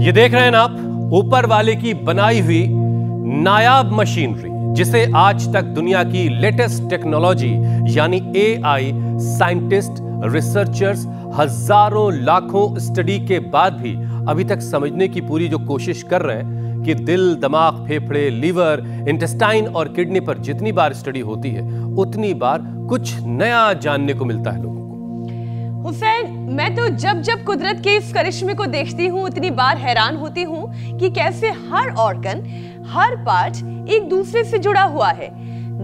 ये देख रहे हैं ना आप, ऊपर वाले की बनाई हुई नायाब मशीनरी, जिसे आज तक दुनिया की लेटेस्ट टेक्नोलॉजी यानी एआई साइंटिस्ट, रिसर्चर्स हजारों लाखों स्टडी के बाद भी अभी तक समझने की पूरी जो कोशिश कर रहे हैं कि दिल, दिमाग, फेफड़े, लीवर, इंटेस्टाइन और किडनी पर जितनी बार स्टडी होती है उतनी बार कुछ नया जानने को मिलता है लोगों को। हुसैन, मैं तो जब जब कुदरत के इस करिश्मे को देखती हूँ उतनी बार हैरान होती हूँ कि कैसे हर ऑर्गन, हर पार्ट एक दूसरे से जुड़ा हुआ है।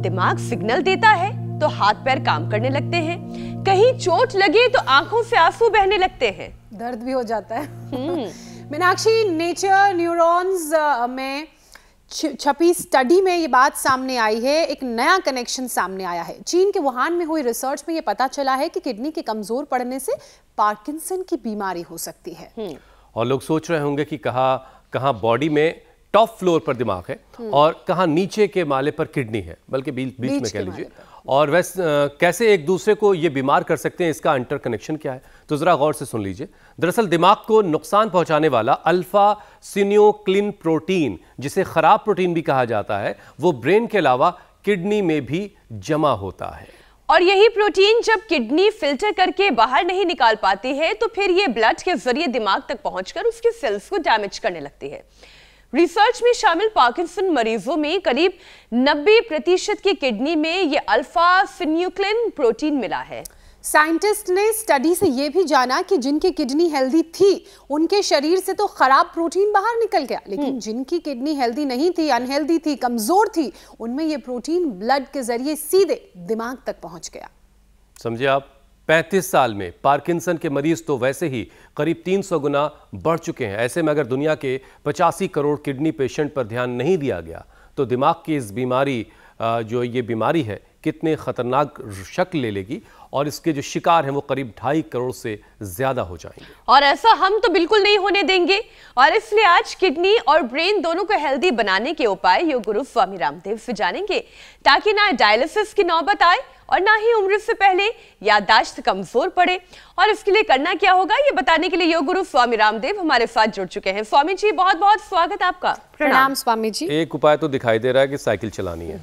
दिमाग सिग्नल देता है तो हाथ पैर काम करने लगते हैं, कहीं चोट लगे तो आंखों से आंसू बहने लगते हैं, दर्द भी हो जाता है। मीनाक्षी, नेचर न्यूरॉन्स में छपी स्टडी में ये बात सामने आई है, एक नया कनेक्शन सामने आया है। चीन के वुहान में हुई रिसर्च में ये पता चला है कि किडनी के कमजोर पड़ने से पार्किंसन की बीमारी हो सकती है। और लोग सोच रहे होंगे कि कहाँ बॉडी में टॉप फ्लोर पर दिमाग है और कहाँ नीचे के माले पर किडनी है, बल्कि बीच में कह लीजिए। और वैसे कैसे एक दूसरे को ये बीमार कर सकते हैं, इसका इंटर कनेक्शन क्या है, तो जरा गौर से सुन लीजिए। दरअसल दिमाग को नुकसान पहुंचाने वाला अल्फा सिन्योक्लिन प्रोटीन, जिसे खराब प्रोटीन भी कहा जाता है, वो ब्रेन के अलावा किडनी में भी जमा होता है। और यही प्रोटीन जब किडनी फिल्टर करके बाहर नहीं निकाल पाती है तो फिर ये ब्लड के जरिए दिमाग तक पहुंचकर उसके सेल्स को डैमेज करने लगती है। रिसर्च में शामिल पार्किंसन मरीजों में करीब 90% की किडनी में ये अल्फा सिन्यूक्लिन प्रोटीन मिला है। साइंटिस्ट ने स्टडी से यह भी जाना कि जिनकी किडनी हेल्दी थी उनके शरीर से तो खराब प्रोटीन बाहर निकल गया, लेकिन जिनकी किडनी हेल्दी नहीं थी, अनहेल्दी थी, कमजोर थी, उनमें यह प्रोटीन ब्लड के जरिए सीधे दिमाग तक पहुंच गया। समझिए आप, 35 साल में पार्किंसन के मरीज तो वैसे ही करीब 300 गुना बढ़ चुके हैं। ऐसे में अगर दुनिया के 85 करोड़ किडनी पेशेंट पर ध्यान नहीं दिया गया तो दिमाग की इस बीमारी, जो ये बीमारी है, कितने खतरनाक शक्ल ले लेगी और इसके जो शिकार हैं वो करीब 2.5 करोड़ से ज्यादा हो जाएंगे। और ऐसा हम तो बिल्कुल नहीं होने देंगे, और इसलिए आज किडनी और ब्रेन दोनों को हेल्दी बनाने के उपाय योग गुरु स्वामी रामदेव से जानेंगे, ताकि ना डायलिसिस की नौबत आए और ना ही उम्र से पहले याददाश्त कमजोर पड़े। और इसके लिए करना क्या होगा, ये बताने के लिए योग गुरु स्वामी रामदेव हमारे साथ जुड़ चुके हैं। स्वामी जी, बहुत बहुत स्वागत आपका। प्रणाम स्वामी जी। एक उपाय तो दिखाई दे रहा है कि साइकिल चलानी है।